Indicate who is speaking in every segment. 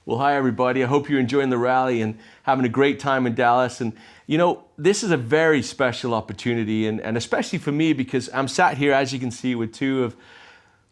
Speaker 1: Well, hi everybody. I hope you're enjoying the rally and having a great time in Dallas. And you know, this is a very special opportunity, and especially for me because I'm sat here, as you can see, with two of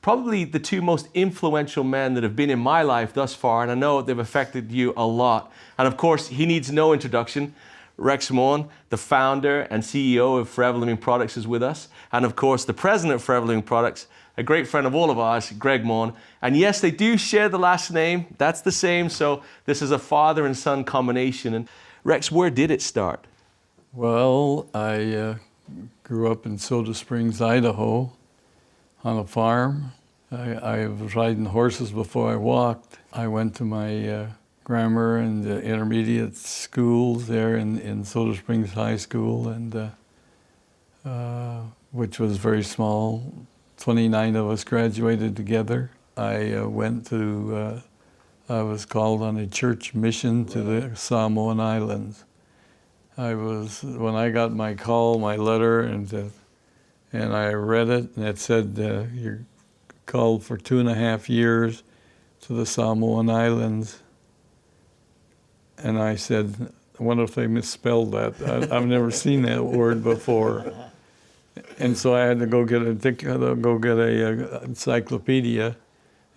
Speaker 1: probably the two most influential men that have been in my life thus far, and I know they've affected you a lot. And of course, he needs no introduction. Rex Maughan, the founder and CEO of Forever Living Products, is with us. And of course, the president of Forever Living Products, a great friend of all of ours, Gregg Maughan. And yes, they do share the last name. That's the same. So this is a father and son combination. And Rex, where did it start?
Speaker 2: Well, I grew up in Soda Springs, Idaho, on a farm. I was riding horses before I walked. I went to my grammar and intermediate schools there in Soda Springs High School, and which was very small. 29 of us graduated together. I was called on a church mission to the Samoan Islands. When I got my call, my letter, and I read it, and it said, you're called for 2.5 years to the Samoan Islands. And I said, I wonder if they misspelled that. I've never seen that word before. And so I had to go get a encyclopedia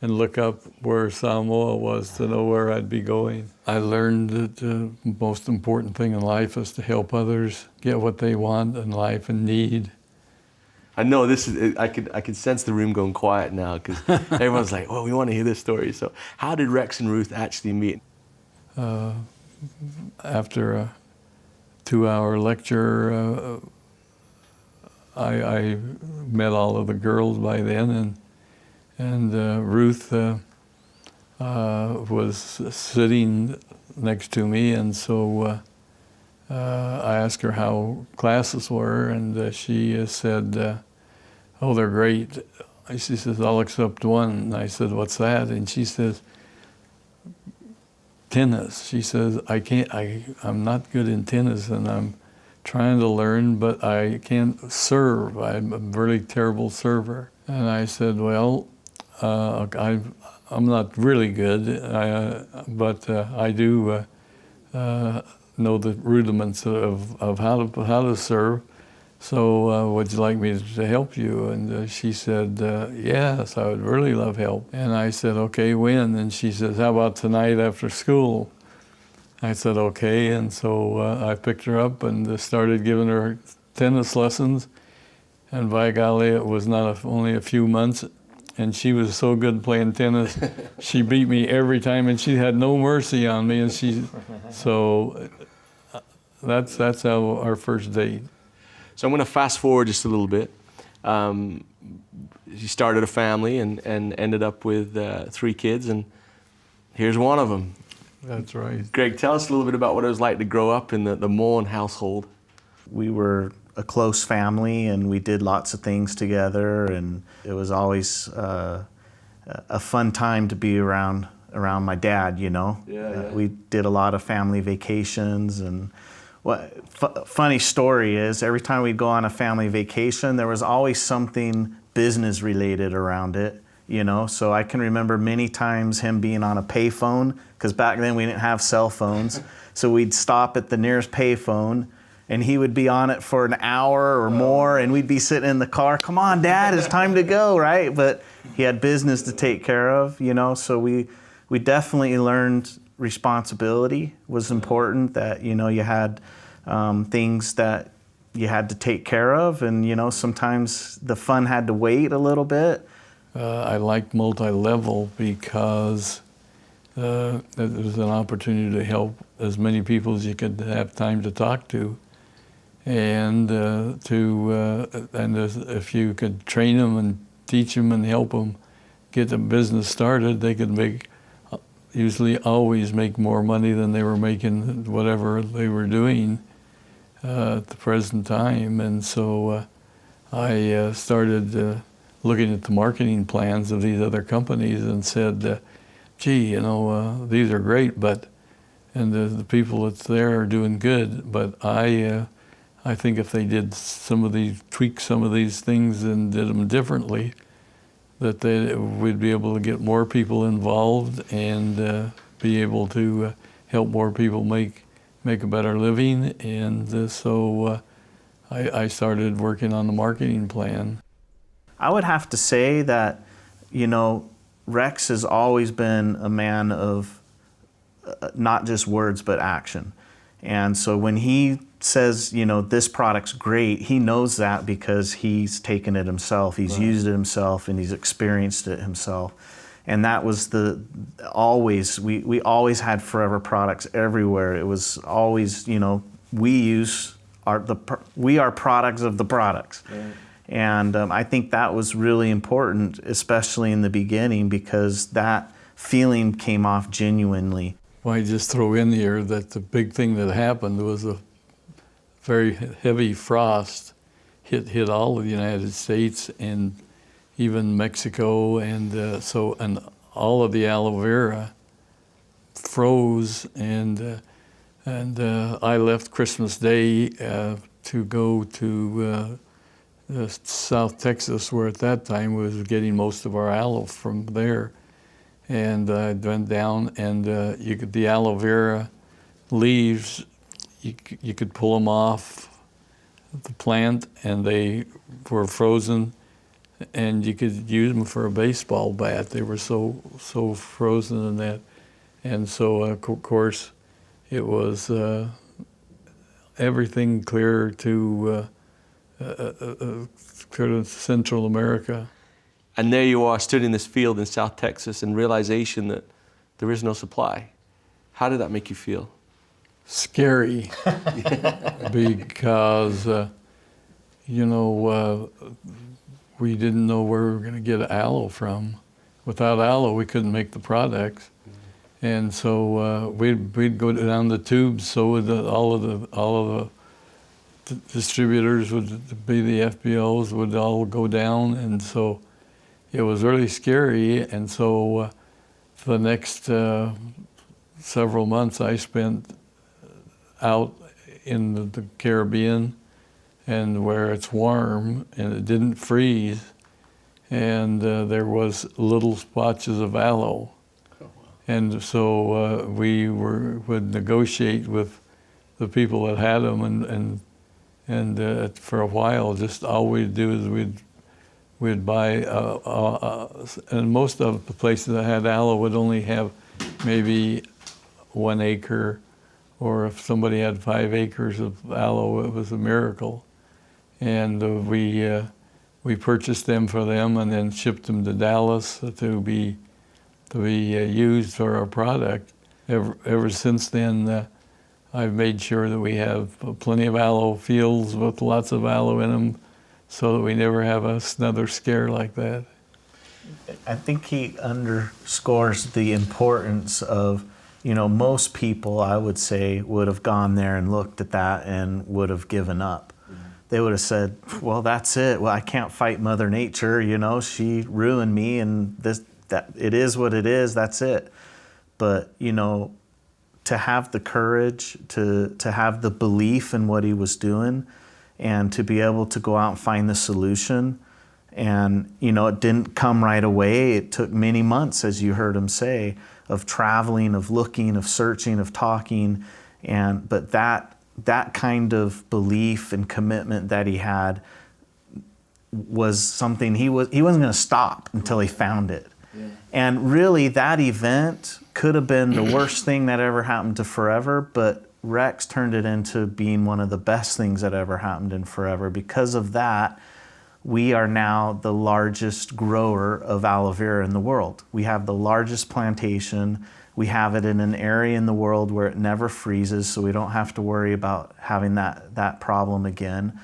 Speaker 2: and look up where Samoa was to know where I'd be going. I learned that the most important thing in life is to help others get what they want in life and need.
Speaker 1: I know this is, I could sense the room going quiet now because everyone's like, oh, we want to hear this story. So how did Rex and Ruth actually meet?
Speaker 2: After a 2-hour lecture, I met all of the girls by then, and Ruth was sitting next to me, and so I asked her how classes were, and she said, oh, they're great. She says, I'll accept one. And I said, what's that? And she says, tennis. She says, I'm not good in tennis, and I'm trying to learn, but I can't serve. I'm a really terrible server. And I said, well, I'm not really good, but I do know the rudiments of how to serve. So would you like me to help you? And she said, yes, I would really love help. And I said, okay, when? And she says, how about tonight after school? I said, okay, and so I picked her up and started giving her tennis lessons. And by golly, it was not only a few months, and she was so good playing tennis. She beat me every time, and she had no mercy on me. And so that's how our first date.
Speaker 1: So I'm going to fast forward just a little bit. She started a family and ended up with 3 kids, and here's one of them.
Speaker 2: That's right.
Speaker 1: Gregg, tell us a little bit about what it was like to grow up in the Maughan household.
Speaker 3: We were a close family, and we did lots of things together, and it was always a fun time to be around my dad, you know.
Speaker 1: Yeah.
Speaker 3: We did a lot of family vacations, and funny story is every time we'd go on a family vacation, there was always something business related around it, you know. So I can remember many times him being on a payphone, because back then we didn't have cell phones. So we'd stop at the nearest payphone, and he would be on it for an hour or more, and we'd be sitting in the car, come on, Dad, it's time to go, right? But he had business to take care of, you know, so we definitely learned responsibility was important, that, you know, you had things that you had to take care of, and, you know, sometimes the fun had to wait a little bit.
Speaker 2: I liked multi-level because there was an opportunity to help as many people as you could have time to talk to, and if you could train them and teach them and help them get the business started, they could usually always make more money than they were making whatever they were doing at the present time. And so I started looking at the marketing plans of these other companies and said, gee, you know, these are great, and the people that's there are doing good, but I think if they did tweak some of these things and did them differently, that we'd be able to get more people involved and be able to help more people make a better living. And so I started working on the marketing plan.
Speaker 3: I would have to say that, Rex has always been a man of not just words, but action. And so when he says, this product's great, he knows that because he's taken it himself, he's used it himself, and he's experienced it himself. And that was we always had Forever products everywhere. It was always, we are products of the products. Right. And I think that was really important, especially in the beginning, because that feeling came off genuinely.
Speaker 2: Well, I just throw in here that the big thing that happened was a very heavy frost hit all of the United States and even Mexico, and all of the aloe vera froze, and I left Christmas Day to go to South Texas, where at that time we was getting most of our aloe from there. And I went down, and the aloe vera leaves, you could pull them off the plant, and they were frozen, and you could use them for a baseball bat. They were so frozen in that. And so, of course, it was everything clear to Central America.
Speaker 1: And there you are, stood in this field in South Texas, and realization that there is no supply. How did that make you feel?
Speaker 2: Scary, because we didn't know where we were going to get aloe from. Without aloe, we couldn't make the products, and so we'd go down the tubes. So would all of the distributors, would be the FBOs, would all go down, and so it was really scary. And so for the next several months, I spent out in the Caribbean, and where it's warm and it didn't freeze, and there was little splotches of aloe. Oh, wow. And so we would negotiate with the people that had them, and for a while, just all we'd do is we'd buy, and most of the places that had aloe would only have maybe 1 acre, or if somebody had 5 acres of aloe, it was a miracle. And we purchased them for them, and then shipped them to Dallas to be used for our product. Ever since then, I've made sure that we have plenty of aloe fields with lots of aloe in them, so that we never have another scare like that.
Speaker 3: I think he underscores the importance of, most people, I would say, would have gone there and looked at that and would have given up. Mm-hmm. They would have said, well, that's it. Well, I can't fight Mother Nature, she ruined me, and that it is what it is, that's it. But, to have the courage, to have the belief in what he was doing, and to be able to go out and find the solution. And, it didn't come right away. It took many months, as you heard him say, of traveling, of looking, of searching, of talking. But that kind of belief and commitment that he had was something he wasn't going to stop until he found it. Yeah. And really, that event could have been the worst thing that ever happened to Forever, but Rex turned it into being one of the best things that ever happened in Forever. Because of that, we are now the largest grower of aloe vera in the world. We have the largest plantation. We have it in an area in the world where it never freezes, so we don't have to worry about having that problem again.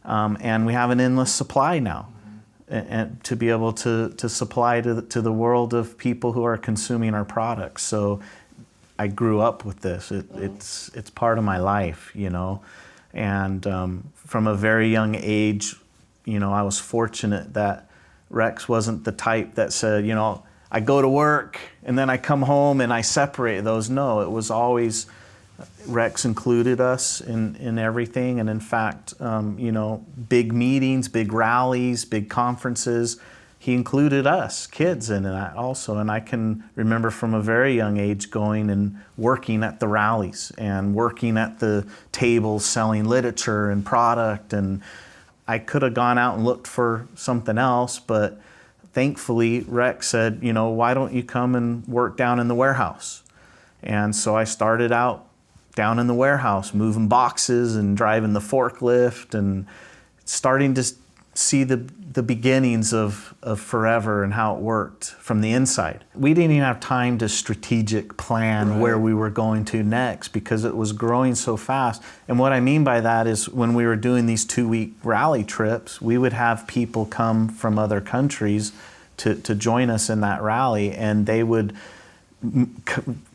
Speaker 3: And we have an endless supply now, and to be able to supply to the world of people who are consuming our products. So I grew up with this. It's part of my life, And from a very young age, I was fortunate that Rex wasn't the type that said, I go to work and then I come home and I separate those. No, it was always, Rex included us in everything. And in fact, big meetings, big rallies, big conferences, he included us, kids, in that also. And I can remember from a very young age going and working at the rallies and working at the tables selling literature and product. And I could have gone out and looked for something else, but thankfully Rex said, you know, why don't you come and work down in the warehouse? And so I started out down in the warehouse, moving boxes and driving the forklift and starting to see the beginnings of Forever and how it worked from the inside. We didn't even have time to strategic plan where we were going to next because it was growing so fast. And what I mean by that is when we were doing these 2-week rally trips, we would have people come from other countries to join us in that rally, and they would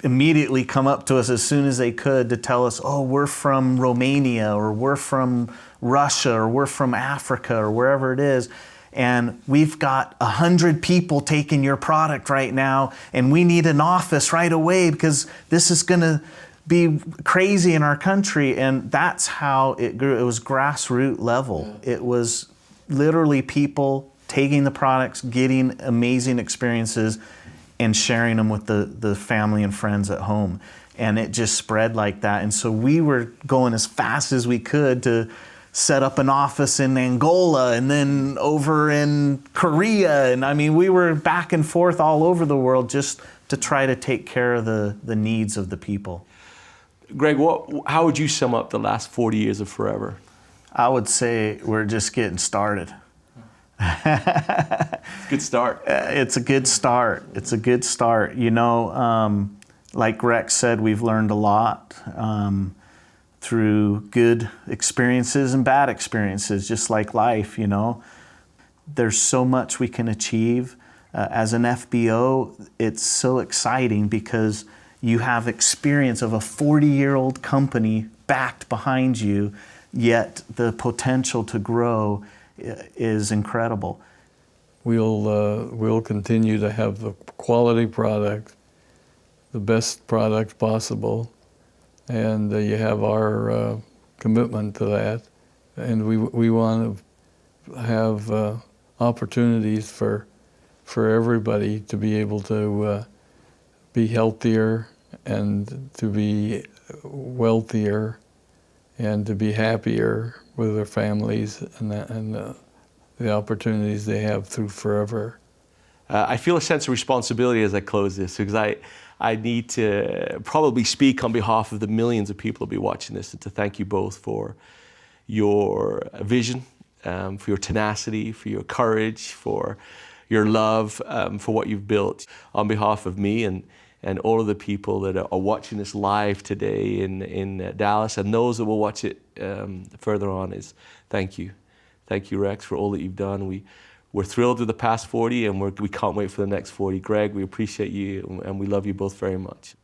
Speaker 3: immediately come up to us as soon as they could to tell us, oh, we're from Romania, or we're from Russia, or we're from Africa, or wherever it is, and we've got 100 people taking your product right now, and we need an office right away because this is going to be crazy in our country. And that's how it grew. It was grassroots level. It was literally people taking the products, getting amazing experiences, and sharing them with the family and friends at home. And it just spread like that. And so we were going as fast as we could to set up an office in Angola and then over in Korea. And I mean, we were back and forth all over the world just to try to take care of the needs of the people.
Speaker 1: Greg, how would you sum up the last 40 years of Forever?
Speaker 3: I would say we're just getting started.
Speaker 1: Good start.
Speaker 3: It's a good start. It's a good start. You know, like Rex said, we've learned a lot through good experiences and bad experiences, just like life, you know. There's so much we can achieve. As an FBO, it's so exciting because you have experience of a 40-year-old company backed behind you, yet the potential to grow is incredible.
Speaker 2: We'll continue to have the quality product, the best product possible, and you have our commitment to that. And we want to have opportunities for everybody to be able to be healthier and to be wealthier and to be happier with their families and the opportunities they have through Forever.
Speaker 1: I feel a sense of responsibility as I close this because I need to probably speak on behalf of the millions of people who'll be watching this and to thank you both for your vision, for your tenacity, for your courage, for your love, for what you've built. On behalf of me and all of the people that are watching this live today in Dallas and those that will watch it further on is thank you. Thank you, Rex, for all that you've done. We're thrilled with the past 40 and we can't wait for the next 40. Greg, we appreciate you and we love you both very much.